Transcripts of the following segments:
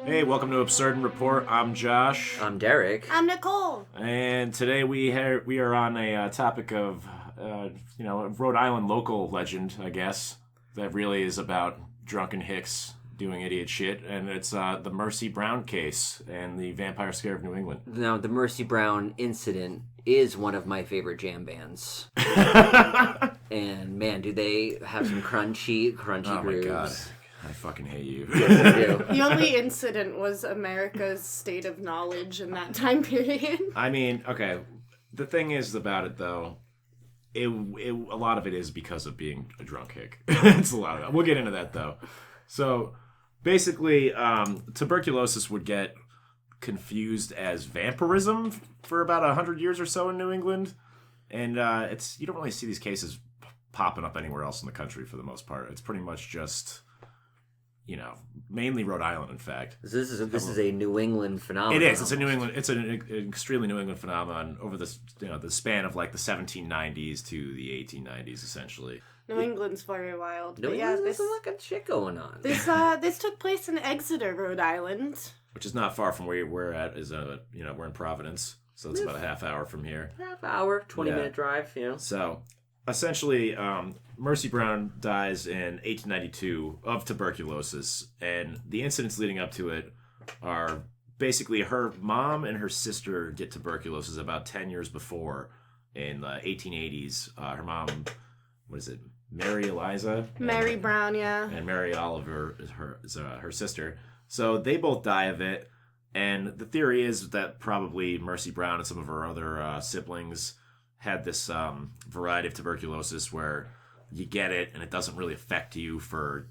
Hey, welcome to Absurd and Report. I'm Josh. I'm Derek. I'm Nicole. And today we are on a topic of, a Rhode Island local legend, I guess, that really is about drunken hicks doing idiot shit. And it's the Marsie Brown case and the vampire scare of New England. Now, the Marsie Brown incident is one of my favorite jam bands. And man, do they have some crunchy grooves. Oh my god. I fucking hate you. Yes, I do. The only incident was America's state of knowledge in that time period. I mean, okay, the thing is about it, though, a lot of it is because of being a drunk hick. It's a lot of that. We'll get into that, though. So, basically, tuberculosis would get confused as vampirism for about 100 years or so in New England. And you don't really see these cases popping up anywhere else in the country for the most part. It's pretty much just... mainly Rhode Island, in fact. This is a New England phenomenon. It is. It's a New England. It's an extremely New England phenomenon over the span of like the 1790s to the 1890s, essentially. New England's very wild. New England, there's some like shit going on. This took place in Exeter, Rhode Island, which is not far from where we're at. We're in Providence, so it's about a half hour from here. Half hour, 20-minute drive. So. Essentially, Marsie Brown dies in 1892 of tuberculosis, and the incidents leading up to it are basically her mom and her sister get tuberculosis about 10 years before in the 1880s. Her mom, Mary Eliza? Mary Brown, yeah. And Mary Oliver is her sister. So they both die of it, and the theory is that probably Marsie Brown and some of her other siblings had this variety of tuberculosis where you get it and it doesn't really affect you for,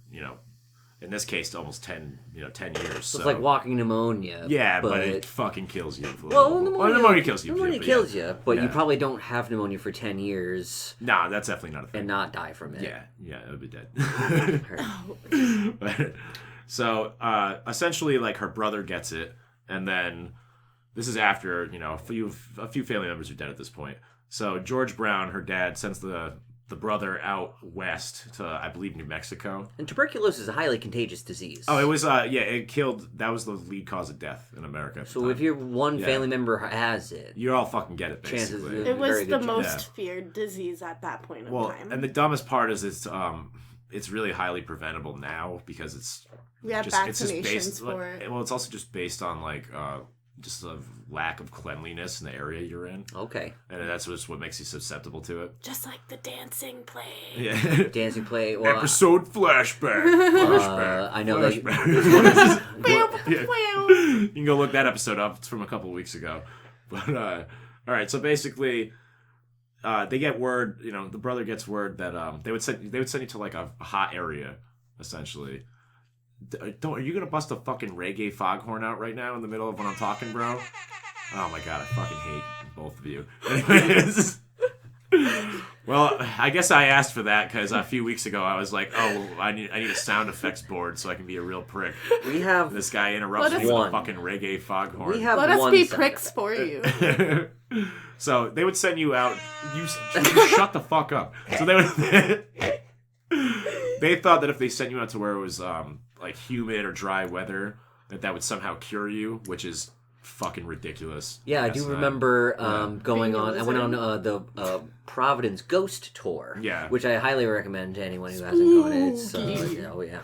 in this case, almost 10 years. So it's like walking pneumonia. Yeah, but it fucking kills you. Pneumonia kills you. Pneumonia kills you, but you probably don't have pneumonia for 10 years. Nah, that's definitely not a thing. And not die from it. Yeah, it would be dead. So, essentially, like, her brother gets it, and then this is after, a few family members are dead at this point. So George Brown, her dad, sends the brother out west to, I believe, New Mexico. And tuberculosis is a highly contagious disease. Oh, it was, it killed, that was the lead cause of death in America. So if your one family member has it... You all fucking get it, basically. It was the most feared disease at that point in time. And the dumbest part is it's really highly preventable now because it's... We have vaccinations for it. Well, it's also just based on, like... just a lack of cleanliness in the area you're in. Okay. And that's just what makes you susceptible to it. Just like the dancing play. Yeah. Dancing play. Well, episode flashback. I know flashback. You can go look that episode up. It's from a couple of weeks ago. But, all right. So basically, they get word, the brother gets word that they would send you to like a hot area, essentially. Are you gonna bust a fucking reggae foghorn out right now in the middle of when I'm talking, bro? Oh my god, I fucking hate both of you. Anyways, well, I guess I asked for that because a few weeks ago I was like, oh, I need a sound effects board so I can be a real prick. We have this guy interrupts me with a fucking reggae foghorn. Let us be pricks for you. So they would send you out. You shut the fuck up. So they would. They thought that if they sent you out to where it was like humid or dry weather, that would somehow cure you, which is fucking ridiculous. Yeah, I do remember going on. I went on the Providence Ghost Tour. Yeah, which I highly recommend to anyone who hasn't gone. It's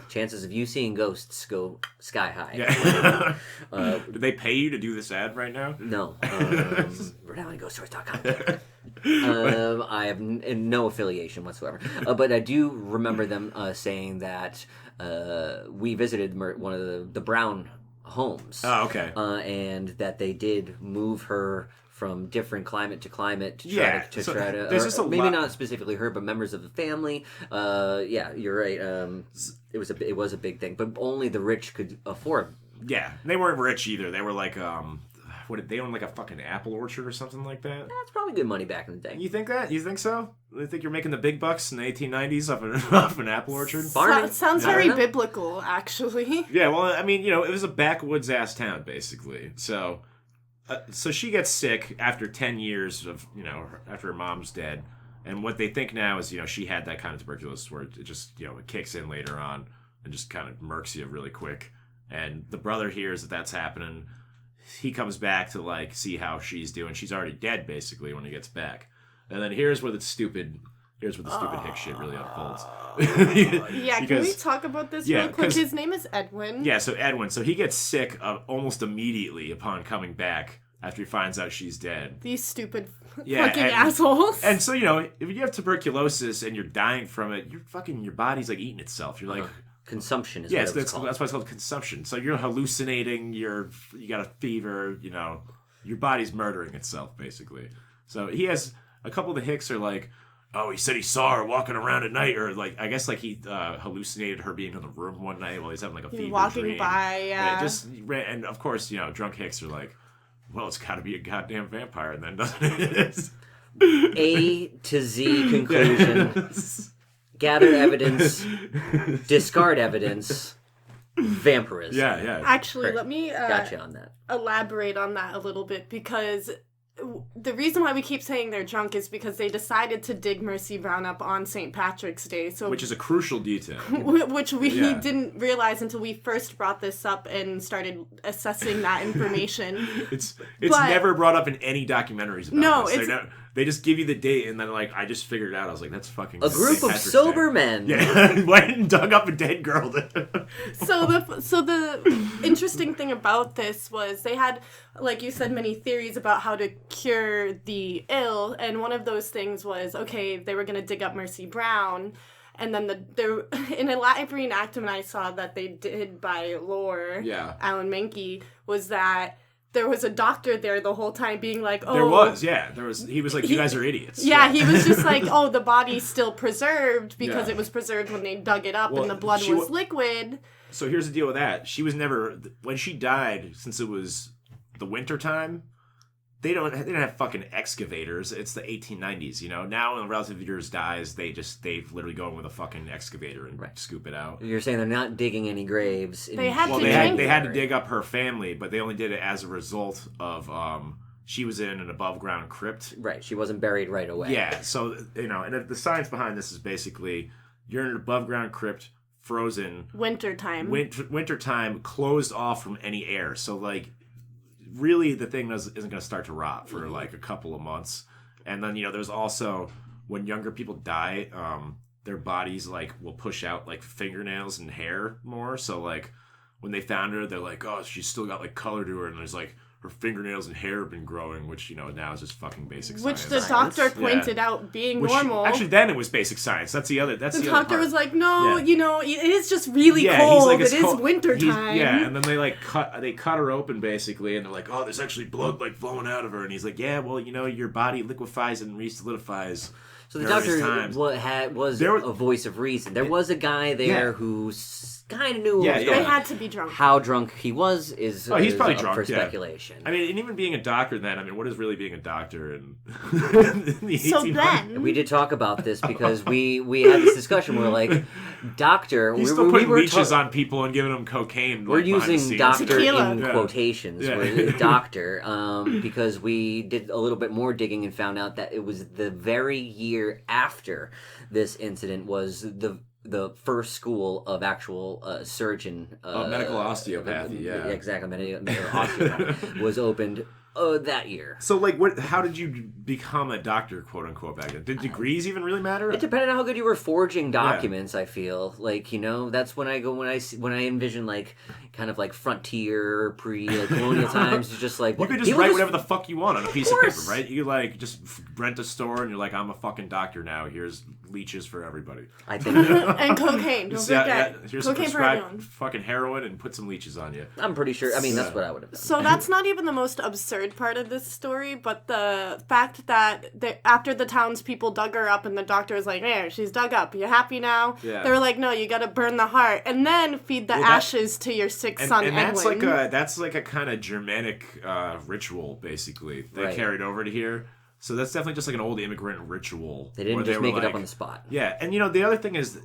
chances of you seeing ghosts go sky high. Yeah. Did they pay you to do this ad right now? No. RhodeIslandGhostStories.com. I have no affiliation whatsoever. But I do remember them saying that we visited one of the Brown homes. Oh, okay. And that they did move her from different climate to climate to try to maybe not specifically her, but members of the family. Yeah, you're right. It was a big thing, but only the rich could afford. Yeah, they weren't rich either. They were like they own like a fucking apple orchard or something like that? That's probably good money back in the day. You think that? You think so? You think you're making the big bucks in the 1890s off an apple orchard? Sounds very biblical, actually. Yeah, well, I mean, it was a backwoods-ass town, basically. So she gets sick after 10 years of, after her mom's dead. And what they think now is, she had that kind of tuberculosis where it just, it kicks in later on and just kind of murks you really quick. And the brother hears that that's happening. He comes back to, like, see how she's doing. She's already dead, basically, when he gets back. And then here's where the stupid hick shit really unfolds. Yeah, can we talk about this real quick? His name is Edwin. Yeah, so Edwin. So he gets sick almost immediately upon coming back after he finds out she's dead. These stupid fucking assholes. And so, you know, if you have tuberculosis and you're dying from it, your body's, like, eating itself. You're like... Consumption is what it's called. That's why it's called consumption. So you're hallucinating, you got a fever, you know, your body's murdering itself, basically. So he has, a couple of the hicks are like, oh, he said he saw her walking around at night, or like, I guess like he hallucinated her being in the room one night while he's having like a fever walking dream. by, yeah. And of course, you know, drunk hicks are like, well, it's got to be a goddamn vampire then, doesn't it? A to Z conclusion. Yeah. Gather evidence, discard evidence, vampirism. Yeah. Actually, let me gotcha on that. Elaborate on that a little bit, because the reason why we keep saying they're drunk is because they decided to dig Marsie Brown up on St. Patrick's Day. Which is a crucial detail. Which we didn't realize until we first brought this up and started assessing that information. It's never brought up in any documentaries about this. They just give you the date, and then, like, I just figured it out. I was like, that's fucking... A group of sober men. Yeah, went and dug up a dead girl. So the interesting thing about this was they had, like you said, many theories about how to cure the ill, and one of those things was, okay, they were going to dig up Marsie Brown, and then in a live reenactment I saw that they did by Lore, Alan Menke, was that there was a doctor there the whole time being like, oh... There was. He was like, you guys are idiots. Yeah, he was just like, oh, the body's still preserved because it was preserved when they dug it up and the blood was liquid. So here's the deal with that. She was never... When she died, since it was the winter time, they didn't have fucking excavators. It's the 1890s, you know? Now when a relative of yours dies, they literally go in with a fucking excavator and scoop it out. You're saying they're not digging any graves. They had to dig up her family, but they only did it as a result of she was in an above ground crypt. Right, she wasn't buried right away. Yeah, so, you know, and the science behind this is basically you're in an above ground crypt, frozen. Wintertime, closed off from any air. So, like, really the thing isn't going to start to rot for like a couple of months. And then, you know, there's also when younger people die, their bodies like will push out like fingernails and hair more. So like when they found her, they're like, oh, she's still got like color to her, and there's like her fingernails and hair have been growing, which, you know, now is just fucking basic science. Which the doctor pointed out being normal. Actually, then it was basic science. That's the other. The doctor was like, no, you know, it is just really cold. Like, it is winter time. And then they cut her open basically, and they're like, oh, there's actually blood like flowing out of her, and he's like, yeah, well, you know, your body liquefies and re-solidifies. So the doctor was a voice of reason. There was a guy there who kind of knew what was going on. They had to be drunk. How drunk he was is he's probably drunk for speculation. I mean, and even being a doctor then, I mean, what is really being a doctor in the So then... We did talk about this because we had this discussion where, like, doctor... He's still putting leeches on people and giving them cocaine. We're using doctor Tequila. in quotations. We're doctor, because we did a little bit more digging and found out that it was the very year after this incident was the first school of actual surgeon... medical osteopathy, Exactly, medical osteopathy was opened that year. So, like, how did you become a doctor, quote unquote, back then? Did degrees even really matter? It depended on how good you were forging documents. I feel like, you know, that's when I envision like kind of like frontier pre-colonial times. It's just like you could just write whatever the fuck you want on a piece of paper, right? You like just rent a store and you're like, I'm a fucking doctor now. Here's leeches for everybody. I think and cocaine. Don't forget. Here's cocaine for everyone. Fucking heroin and put some leeches on you. I'm pretty sure. I mean, that's what I would have done. So that's not even the most absurd part of this story, but the fact that after the townspeople dug her up and the doctor was like, "There, she's dug up. You happy now?" Yeah. They were like, "No, you got to burn the heart and then feed the ashes to your sick son." And Edwin. that's like a kind of Germanic ritual, basically. They carried over to here. So that's definitely just like an old immigrant ritual. They didn't just make it up on the spot. Yeah, and you know, the other thing is,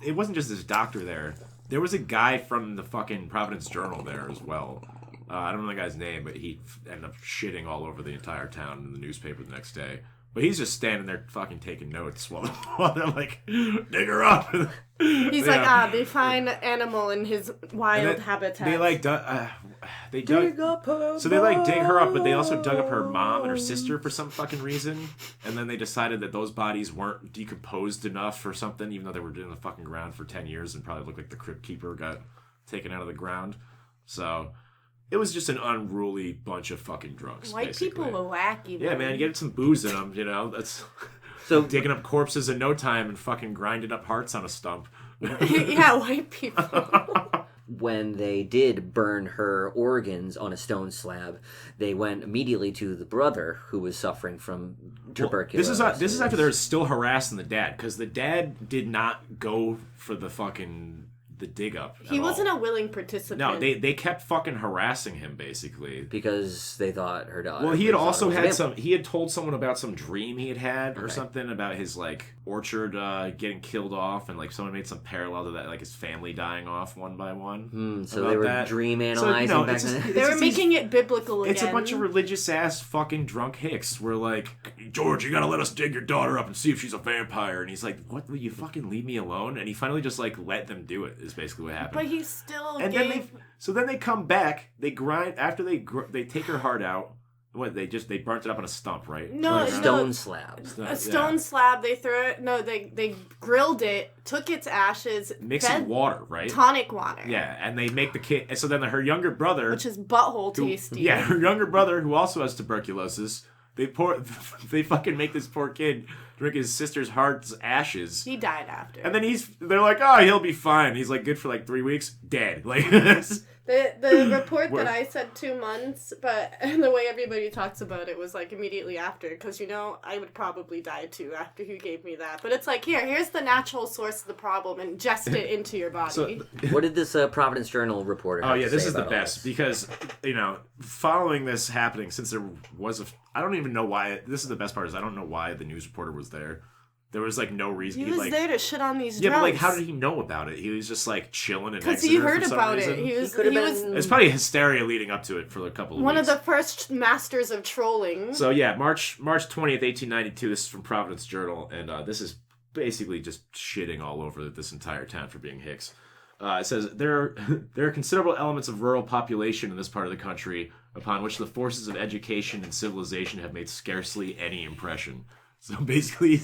it wasn't just this doctor there. There was a guy from the fucking Providence Journal there as well. I don't know the guy's name, but he ended up shitting all over the entire town in the newspaper the next day. But he's just standing there fucking taking notes while they're like, dig her up. He's like, they find animal in his wild habitat. They like dig up her so they like dig her up, but they also dug up her mom and her sister for some fucking reason. And then they decided that those bodies weren't decomposed enough or something, even though they were in the fucking ground for 10 years and probably looked like the crypt keeper got taken out of the ground. So it was just an unruly bunch of fucking drunks. White basically. people were wacky. Yeah, man, get some booze in them, That's so digging up corpses in no time and fucking grinding up hearts on a stump. Yeah, white people. When they did burn her organs on a stone slab, they went immediately to the brother who was suffering from tuberculosis. Well, this is after they're still harassing the dad, because the dad did not go for the dig up. He wasn't a willing participant. No, they kept fucking harassing him basically because they thought her daughter. Well, he had also had he had told someone about some dream he had or something about his like orchard getting killed off, and like someone made some parallel to that, like his family dying off one by one. So they were dream analyzing back then. They were making it biblical again. It's a bunch of religious ass fucking drunk hicks. We're like, George, you gotta let us dig your daughter up and see if she's a vampire. And he's like, what? Will you fucking leave me alone? And he finally just like let them do it. Is basically what happened. But he still then they come back. They grind after they take her heart out. What they burnt it up on a stump, right? No, stone slab. A stone slab. They threw it. No, they grilled it. Took its ashes. Mixed in water, right? Tonic water. Yeah, and they make the kid. And so then her younger brother, which is butthole tasty. Yeah, her younger brother who also has tuberculosis. They fucking make this poor kid drink his sister's heart's ashes. He died after. And then they're like, oh, he'll be fine. He's like good for like 3 weeks, dead. Like the report that I said 2 months, but the way everybody talks about it was like immediately after, because I would probably die too after he gave me that. But it's like here's the natural source of the problem, and ingest it into your body. So, what did this Providence Journal reporter? Oh yeah, this is the best because following this happening, since there was I don't even know why. This is the best part is I don't know why the news reporter was there. There was like no reason. He was there to shit on these drunks. Yeah, but like, how did he know about it? He was just like chilling in Exeter. Because he heard for some about reason. it. He was. It's probably hysteria leading up to it for a couple of weeks. One of the first masters of trolling. So yeah, March 20th, 1892. This is from Providence Journal, and this is basically just shitting all over this entire town for being hicks. It says there are considerable elements of rural population in this part of the country upon which the forces of education and civilization have made scarcely any impression. So basically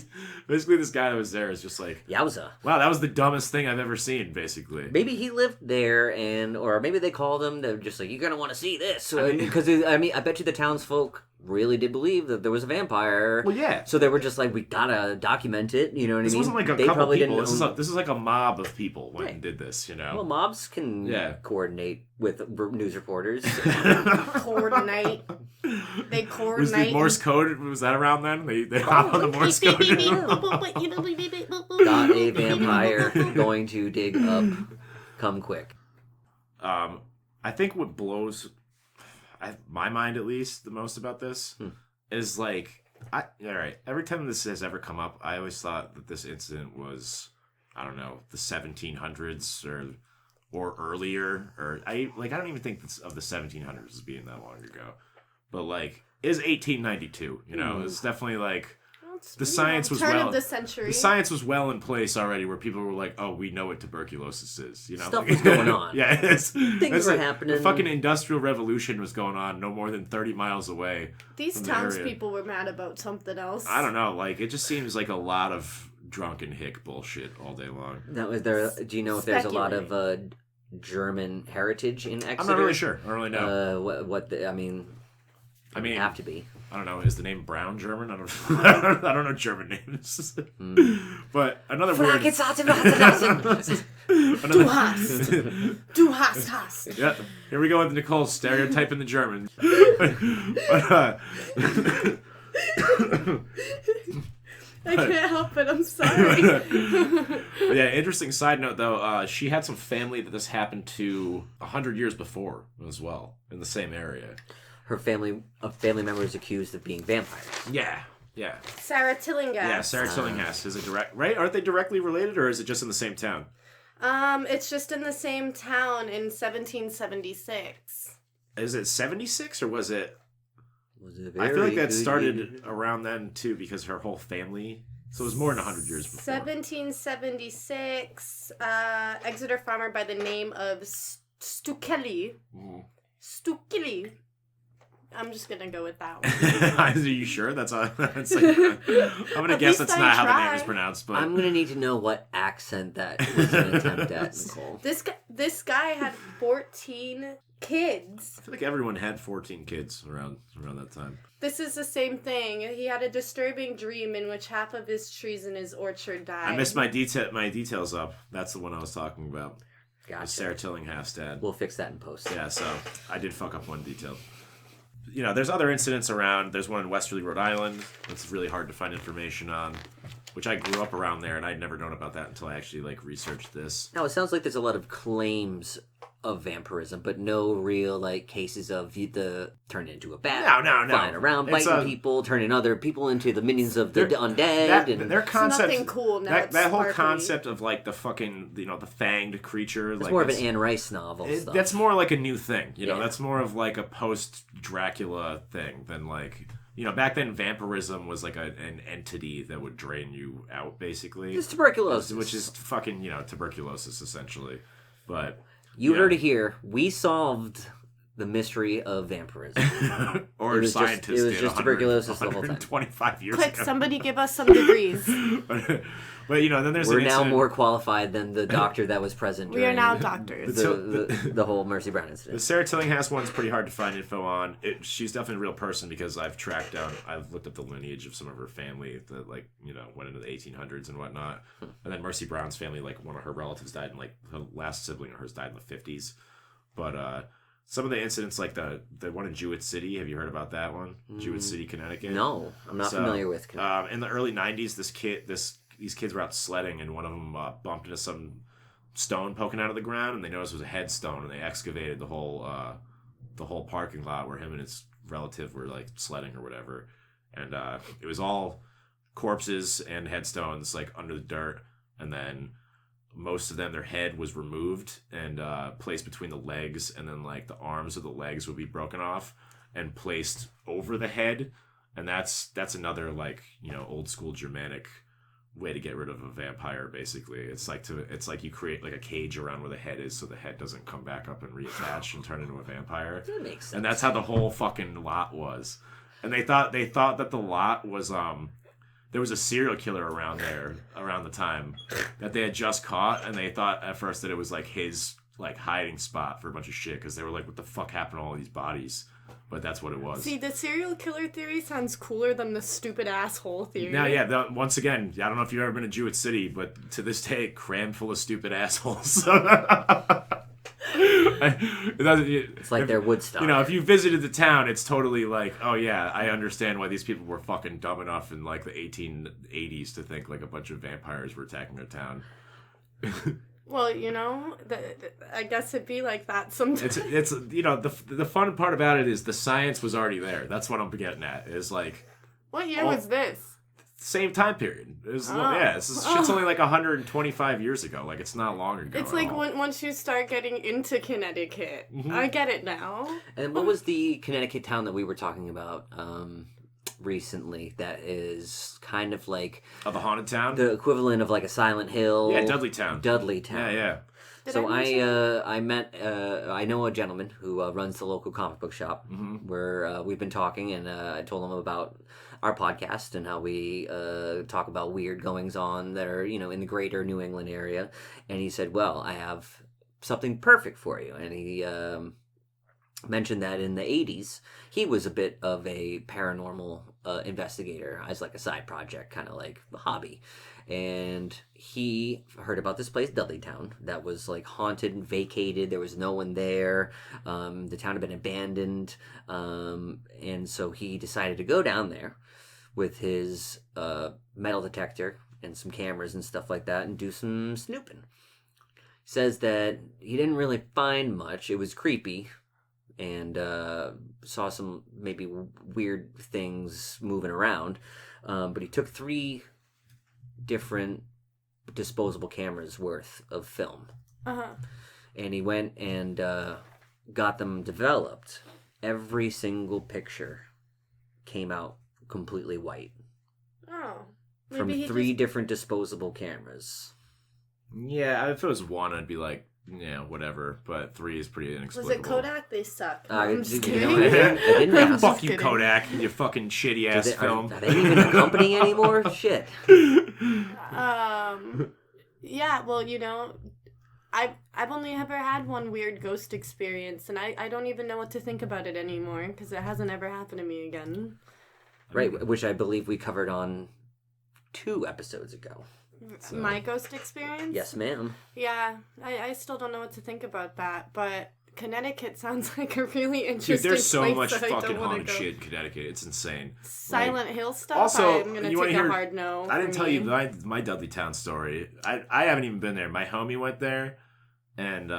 this guy that was there is just like, yowza. Wow, that was the dumbest thing I've ever seen, basically. Maybe he lived there, or maybe they called him, they're just like, you're going to want to see this. Because, I bet you the townsfolk really did believe that there was a vampire. Well, yeah. So they were just like, we gotta document it, you know what I mean? This wasn't like a couple people. This is like a mob of people went and did this, Well, mobs can coordinate with news reporters. Coordinate. They coordinate. Was Morse code, was that around then? They hop on the Morse code. Got a vampire going to dig up. Come quick. I think what blows my mind, at least, the most about this is like, all right, every time this has ever come up, I always thought that this incident was, I don't know, the 1700s or earlier, or I don't even think of the 1700s as being that long ago, but like, is 1892, it's definitely like, the science was turn of the century. The science was well in place already, where people were like, "Oh, we know what tuberculosis is." Stuff was going on. Yeah, things were happening. The fucking industrial revolution was going on, no more than 30 miles away. These townspeople were mad about something else. I don't know. Like, it just seems like a lot of drunken hick bullshit all day long. Now, is there? Do you know if there's a lot of German heritage in Exeter? I'm not really sure. I don't really know. I mean, have to be. I don't know. Is the name Brown German? I don't know German names. But another weird. Du hast. Yeah. Here we go with Nicole stereotyping the German. I can't help it. I'm sorry. Yeah. Interesting side note though. She had some family that this happened to 100 years before as well in the same area. Her family members accused of being vampires. Yeah. Sarah Tillinghast. Yeah, Sarah Tillinghast. Is it direct? Right? Aren't they directly related, or is it just in the same town? It's just in the same town in 1776. Is it 76 or was it? I feel like that started around then too, because her whole family. So it was more than 100 years before. 1776, Exeter farmer by the name of Stukely. Stukely. I'm just gonna go with that one. Are you sure? That's like, I'm gonna guess that's not how the name is pronounced. But I'm gonna need to know what accent that was an attempt at, Nicole. This guy had 14 kids. I feel like everyone had 14 kids around that time. This is the same thing. He had a disturbing dream in which half of his trees in his orchard died. I missed my details up. That's the one I was talking about. Gotcha. Sarah Tillinghal's dad. We'll fix that in post. Yeah, so I did fuck up one detail. There's other incidents around. There's one in Westerly, Rhode Island. It's really hard to find information on, which I grew up around there, and I'd never known about that until I actually researched this. Now, it sounds like there's a lot of claims of vampirism, but no real cases of the turn into a bat, no, flying around, biting people, turning other people into the minions of the undead. Their concept, nothing cool. Now that whole concept of the fucking the fanged creature. It's more of an Anne Rice novel stuff. That's more like a new thing. That's more of a post Dracula thing than back then vampirism was an entity that would drain you out, basically. It's tuberculosis, which is fucking tuberculosis essentially, but. You heard it here. We solved the mystery of vampirism. Or scientists did. It was just tuberculosis the whole time. 25 years Quick, ago. Somebody give us some degrees. but then there's We're now more qualified than the doctor that was present. We are now doctors. The whole Marsie Brown incident. The Sarah Tillinghast one's pretty hard to find info on. She's definitely a real person because I've looked up the lineage of some of her family that went into the 1800s and whatnot. And then Marsie Brown's family, one of her relatives died in her last sibling of hers died in the 50s. But some of the incidents, the one in Jewett City, have you heard about that one? Jewett City, Connecticut. No, I'm not familiar with Connecticut. In the early 90s, these kids were out sledding, and one of them bumped into some stone poking out of the ground, and they noticed it was a headstone, and they excavated the whole parking lot where him and his relative were sledding or whatever, and it was all corpses and headstones under the dirt, and then most of them, their head was removed and placed between the legs, and then the arms of the legs would be broken off and placed over the head, and that's another old school Germanic way to get rid of a vampire. Basically, it's like you create a cage around where the head is, so the head doesn't come back up and reattach and turn into a vampire. That makes sense. And that's how the whole fucking lot was. And they thought that the lot was there was a serial killer around the time that they had just caught, and they thought at first that it was his hiding spot for a bunch of shit, because they were what the fuck happened to all these bodies? But that's what it was. See, the serial killer theory sounds cooler than the stupid asshole theory. Now, once again, I don't know if you've ever been to Jewett City, but to this day, crammed full of stupid assholes. It's their Woodstock. If you visited the town, it's totally oh yeah, I understand why these people were fucking dumb enough in the 1880s to think a bunch of vampires were attacking their town. Well, I guess it'd be like that sometimes. It's the fun part about it is the science was already there. That's what I'm getting at. Is what year was this? Same time period. It was, shit's only 125 years ago. It's not long ago. It's once you start getting into Connecticut. Mm-hmm. I get it now. And what was the Connecticut town that we were talking about recently that is kind of the haunted town? The equivalent of a Silent Hill. Yeah, Dudleytown. Yeah. I know a gentleman who runs the local comic book shop, where we've been talking, and I told him about our podcast and how we talk about weird goings on that are in the greater New England area, and he said, well, I have something perfect for you, and he mentioned that in the 80s he was a bit of a paranormal investigator as a side project, kind of a hobby, and he heard about this place Dudleytown that was haunted and vacated. There was no one there. The town had been abandoned, and so he decided to go down there with his metal detector and some cameras and stuff like that and do some snooping. Says that he didn't really find much. It was creepy, and saw some maybe weird things moving around, but he took 3 different disposable cameras worth of film, and he went and got them developed. Every single picture came out completely white. Oh. From 3 different disposable cameras. Yeah, if it was 1, I'd be like, yeah, whatever. But 3 is pretty inexplicable. Was it Kodak? They suck. I'm just kidding. kidding. I didn't ask. Fuck you, Kodak, and your fucking shitty ass film. Are they even a company anymore? Shit. Yeah, well, you know, I've only ever had one weird ghost experience, and I don't even know what to think about it anymore, because it hasn't ever happened to me again. Right, which I believe we covered on 2 episodes ago. So. My ghost experience? Yes, ma'am. Yeah, I still don't know what to think about that, but Connecticut sounds like a really interesting place. Dude, there's so much that fucking haunted shit in Connecticut. It's insane. Silent Hill stuff? Also, I'm going to take a hard no. I didn't tell you my Dudleytown story. I haven't even been there. My homie went there, and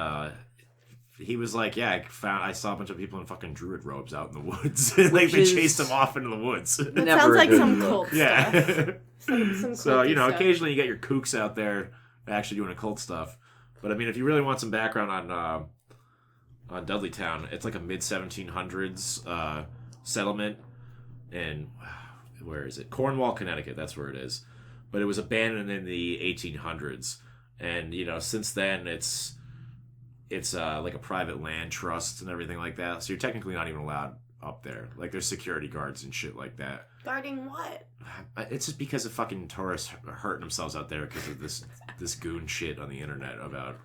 he was like, yeah, I saw a bunch of people in fucking druid robes out in the woods. Like, they chased them off into the woods. That sounds like some cult stuff. Yeah. Some So, you know, stuff. occasionally you get your kooks out there actually doing occult stuff. But, I mean, if you really want some background on Dudleytown, it's like a mid-1700s settlement in, where is it? Cornwall, Connecticut, that's where it is. But it was abandoned in the 1800s. And, you know, since then it's like a private land trust and everything like that. So you're technically not even allowed up there. Like, there's security guards and shit like that. Guarding what? It's just because of fucking tourists hurting themselves out there because of this goon shit on the internet about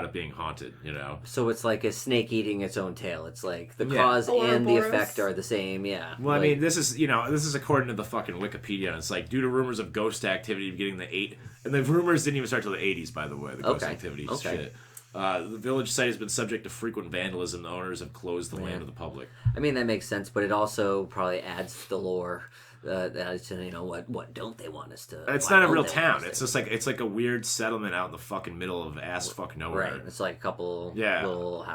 it being haunted, you know? So it's like a snake eating its own tail. It's like the cause and the effect are the same, yeah. Well, I mean, this is according to the fucking Wikipedia, and it's like, due to rumors of ghost activity beginning and the rumors didn't even start till the 80s, by the way, the ghost activity shit. The village site has been subject to frequent vandalism. The owners have closed the land to the public. I mean, that makes sense, but it also probably adds to the lore. You know, what don't they want us to? It's not a real town. It's just like it's like a weird settlement out in the fucking middle of ass fuck nowhere. Right. It's like a couple little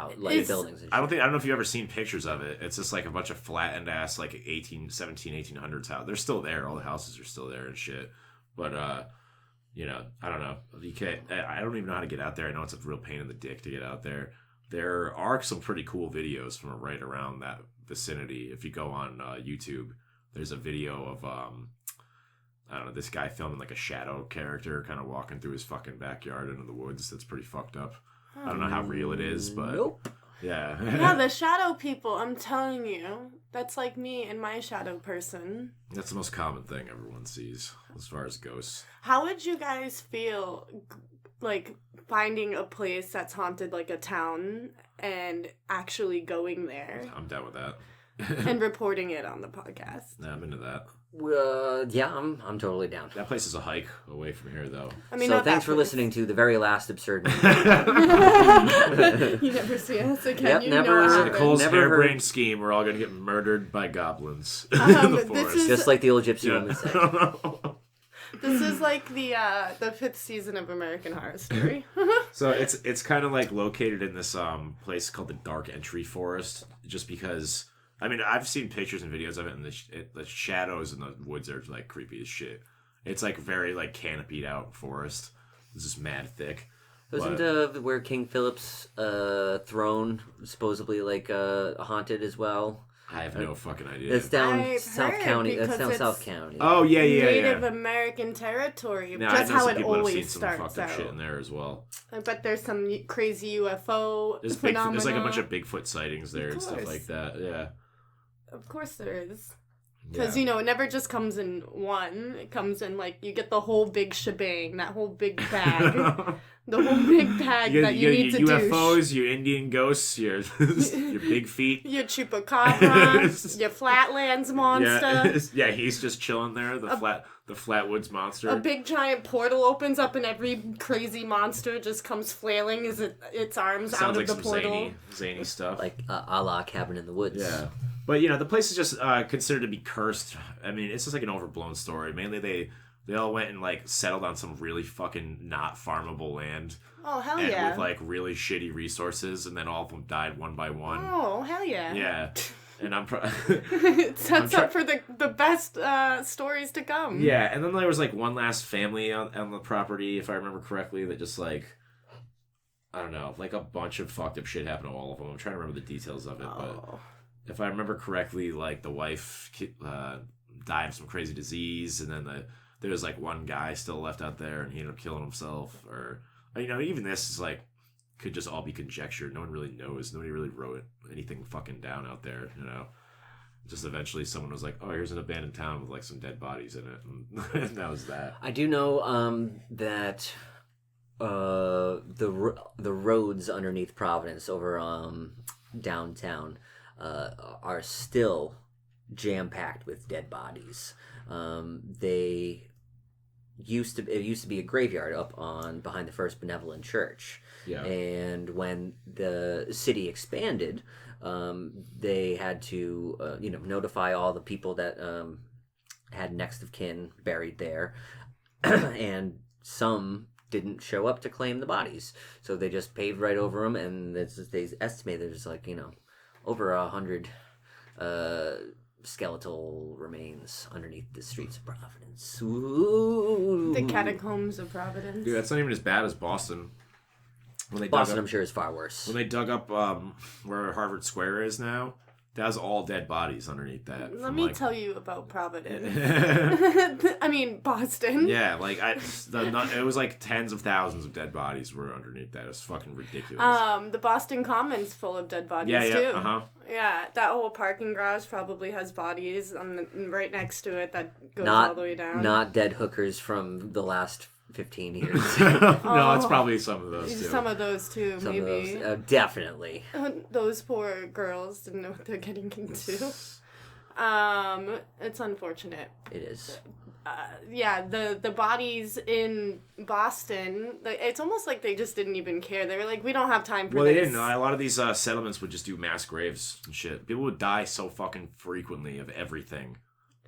buildings. And I don't know if you've ever seen pictures of it. It's just like a bunch of flattened ass like 1800s house. They're still there. All the houses are still there and shit. But you know, I don't know. You can't. I don't even know how to get out there. I know it's a real pain in the dick to get out there. There are some pretty cool videos from right around that vicinity. If you go on YouTube, there's a video of I don't know, this guy filming like a shadow character kind of walking through his fucking backyard into the woods. That's pretty fucked up. I don't know how real it is, but yeah. Yeah, the shadow people, I'm telling you, that's like me and my shadow person. That's the most common thing everyone sees as far as ghosts. How would you guys feel like finding a place that's haunted like a town and actually going there? I'm down with that. And reporting it on the podcast. Yeah, I'm into that. Yeah, I'm totally down. That place is a hike away from here, though. I mean, so thanks for listening to the very last absurd. You never see us again. Yep, you never. know Nicole's harebrained scheme. We're all gonna get murdered by goblins in the forest, just like the old gypsy woman said. This is like the 5th season of American Horror Story. So it's kind of like located in this place called the Dark Entry Forest, just because. I mean, I've seen pictures and videos of it, and the shadows in the woods are like creepy as shit. It's like very like canopied out forest. It's just mad thick. Wasn't where King Philip's throne supposedly like haunted as well? I have no fucking idea. It's down South County. That's down South County. Oh yeah. Native American territory. Now, That's how it always have seen some starts fucked up out. shit in there as well. I bet there's some crazy UFO phenomena. There's like a bunch of Bigfoot sightings there and stuff like that. Yeah. Of course there is. Because, you know, it never just comes in one. It comes in, like, you get the whole big shebang, that whole big bag. The whole big bag that you need to do. Your UFOs, your Indian ghosts, your big feet. Your chupacabra, your flatlands monster. Yeah, he's just chilling there, the flatwoods monster. A big giant portal opens up and every crazy monster just comes flailing its arms out of the portal. Sounds like some zany stuff. Like a la Cabin in the Woods. Yeah. But, you know, the place is just considered to be cursed. I mean, it's just like an overblown story. Mainly they all went and, like, settled on some really fucking not farmable land. Oh, hell yeah. With, like, really shitty resources, and then all of them died one by one. Oh, hell yeah. Yeah. And it sets up for the best stories to come. Yeah, and then there was, like, one last family on the property, if I remember correctly, that just, like... I don't know, like a bunch of fucked up shit happened to all of them. I'm trying to remember the details of it, but if I remember correctly, like the wife died of some crazy disease, and then there was like one guy still left out there, and he ended up killing himself. Or even this is like could just all be conjecture. No one really knows. Nobody really wrote anything fucking down out there. Just eventually someone was like, oh, here's an abandoned town with like some dead bodies in it, and that was that. I do know that the roads underneath Providence over downtown are still jam-packed with dead bodies. It used to be a graveyard up behind the First Benevolent Church. Yeah. And when the city expanded, they had to notify all the people that had next of kin buried there, and some didn't show up to claim the bodies, so they just paved right over them, and they estimate there's like over 100 skeletal remains underneath the streets of Providence. Ooh. The catacombs of Providence. Dude, that's not even as bad as Boston. Boston, I'm sure, is far worse. When they dug up where Harvard Square is now, that was all dead bodies underneath that. Let me tell you about Providence. I mean, Boston. Yeah, it was like tens of thousands of dead bodies were underneath that. It was fucking ridiculous. The Boston Common's full of dead bodies too. Yeah, that whole parking garage probably has bodies right next to it that goes all the way down. Not dead hookers from the last 15 years. No, it's probably some of those too. Some of those too, maybe. Definitely. Those poor girls didn't know what they're getting into. It's unfortunate. It is. Yeah, the bodies in Boston, it's almost like they just didn't even care. They were like, we don't have time for this. Well, they didn't. A lot of these settlements would just do mass graves and shit. People would die so fucking frequently of everything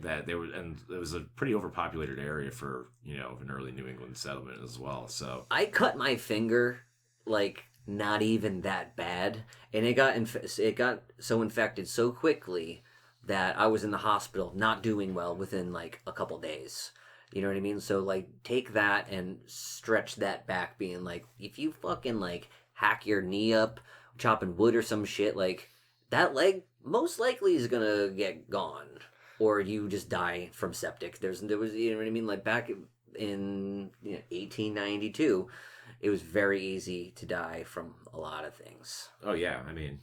that they would, and it was a pretty overpopulated area for an early New England settlement as well. So I cut my finger not even that bad, and it got so infected so quickly that I was in the hospital not doing well within a couple days. You know what I mean? So take that and stretch that back, being if you fucking hack your knee up chopping wood or some shit, that leg most likely is gonna get gone. Or you just die from septic. There was, you know what I mean? Back in 1892, it was very easy to die from a lot of things. Oh yeah, I mean,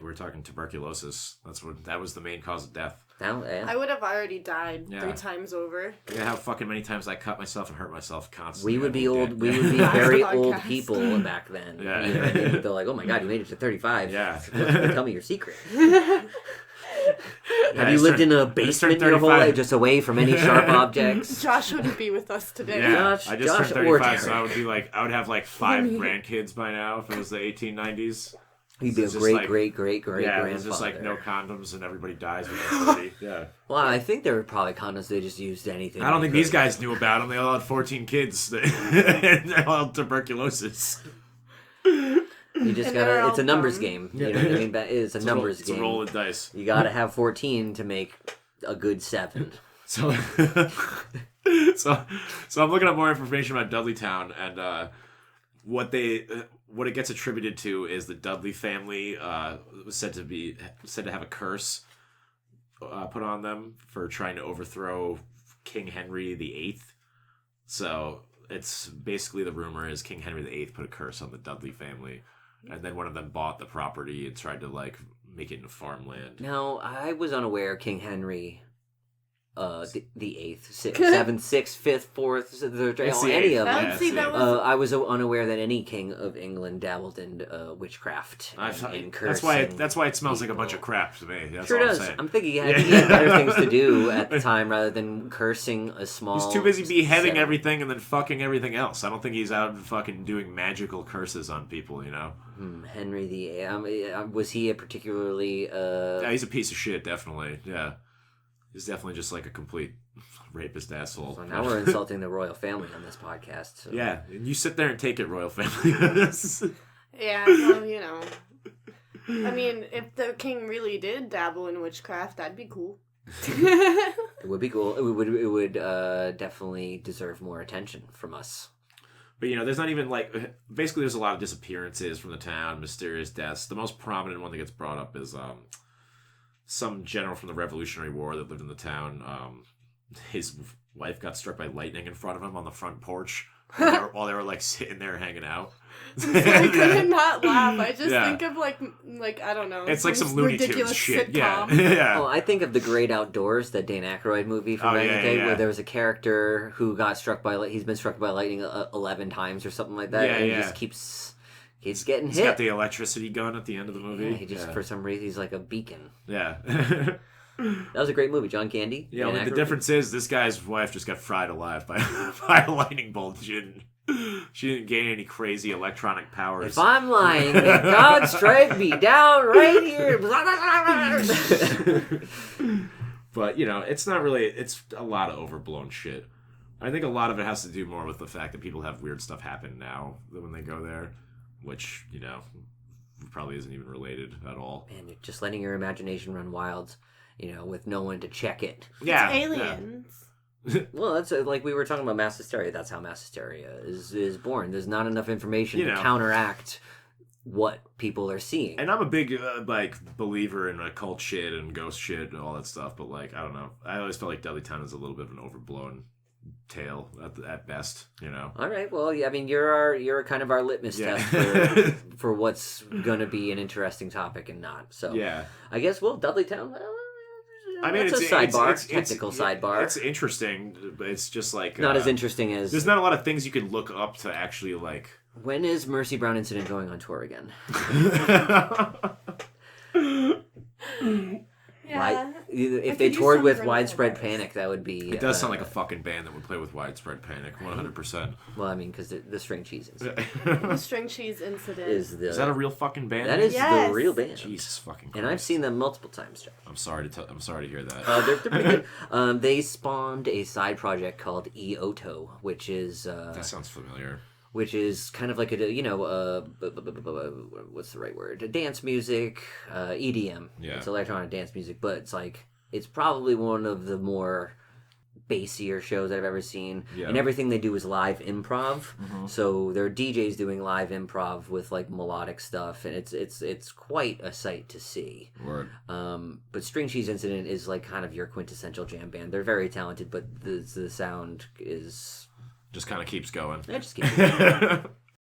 we're talking tuberculosis. That was the main cause of death. I would have already died 3 times over. Yeah, how fucking many times I cut myself and hurt myself constantly. We would be old. We would be very old people back then. Yeah, you know what I mean? They're like, oh my god, you made it to 35. Yeah, tell me your secret. Have you lived in a basement your whole life, just away from any sharp objects? Josh wouldn't be with us today. Yeah, I just turned 35, so I would have 5 grandkids by now if it was the 1890s. You'd be a great grandfather. Yeah, it's just no condoms and everybody dies when they're 30. Yeah. Well, I think there were probably condoms they just used anything. I don't think these guys knew about them. They all had 14 kids and they all had tuberculosis. You just gotta. It's a numbers game. You know what I mean? It's a numbers game. It's a roll of dice. You gotta have 14 to make a good 7. So I'm looking up more information about Dudleytown, and what it gets attributed to is the Dudley family was said to have a curse put on them for trying to overthrow King Henry VIII. So it's basically, the rumor is King Henry VIII put a curse on the Dudley family. And then one of them bought the property and tried to make it into farmland. Now, I was unaware King Henry, the 8th, 7th, 6th, 5th, 4th, any of them. I was unaware that any king of England dabbled in witchcraft and cursing. That's why it smells like a bunch of crap to me. That's sure all does. I'm saying. I'm thinking he had better things to do at the time rather than cursing a small. He's too busy beheading everything and then fucking everything else. I don't think he's out fucking doing magical curses on people. Henry VIII. Was he a particularly? Yeah, he's a piece of shit. Definitely. Yeah. He's definitely just a complete rapist asshole. So now we're insulting the royal family on this podcast. So. Yeah, and you sit there and take it, royal family. Yeah, well, I mean, if the king really did dabble in witchcraft, that'd be cool. It would be cool. It would definitely deserve more attention from us. But, there's not even, basically there's a lot of disappearances from the town, mysterious deaths. The most prominent one that gets brought up is some general from the Revolutionary War that lived in the town. His wife got struck by lightning in front of him on the front porch while they were like sitting there hanging out. I couldn't not laugh. I just think of like I don't know. It's like some Looney Tunes shit. Sitcom. Yeah. Oh, I think of The Great Outdoors, that Dan Aykroyd movie from back in the day, where there was a character who got struck by he's been struck by lightning 11 times or something like that, and he just keeps getting hit. He's got the electricity gun at the end of the movie. Yeah, he just for some reason he's like a beacon. Yeah. That was a great movie, John Candy. Yeah, only the difference is this guy's wife just got fried alive by a lightning bolt. She didn't gain any crazy electronic powers. If I'm lying, may God strike me down right here. But, it's not really... It's a lot of overblown shit. I think a lot of it has to do more with the fact that people have weird stuff happen now when they go there, which, probably isn't even related at all. Man, you're just letting your imagination run wild, with no one to check it. Yeah. It's aliens. Yeah. Well, that's like we were talking about mass hysteria. That's how mass hysteria is born. There's not enough information to counteract what people are seeing. And I'm a big believer in occult shit and ghost shit and all that stuff. But I don't know. I always felt like Dudleytown is a little bit of an overblown tale at best. All right. Well, yeah. I mean, you're kind of our litmus test for what's gonna be an interesting topic and not. So yeah. I guess Dudleytown. I mean, it's a sidebar, technical sidebar. It's interesting, but it's just not as interesting as. There's not a lot of things you can look up to actually like. When is Marsie Brown Incident going on tour again? Yeah. If they toured with Widespread Panic, that would be... It does sound like a fucking band that would play with Widespread Panic, 100%. Well, I mean, because the String Cheese Incident. The String Cheese Incident. Is that a real fucking band? That is the real band. Jesus fucking Christ. And I've seen them multiple times, Jeff. I'm sorry to hear that. They're pretty good. They spawned a side project called Eoto, which is... that sounds familiar. Which is kind of like what's the right word? Dance music, EDM. Yeah. It's electronic dance music, but it's probably one of the more bassier shows I've ever seen. Yeah. And everything they do is live improv. Mm-hmm. So there are DJs doing live improv with melodic stuff, and it's quite a sight to see. Word. But String Cheese Incident is kind of your quintessential jam band. They're very talented, but the sound is... Just kind of keeps going. It just keeps going.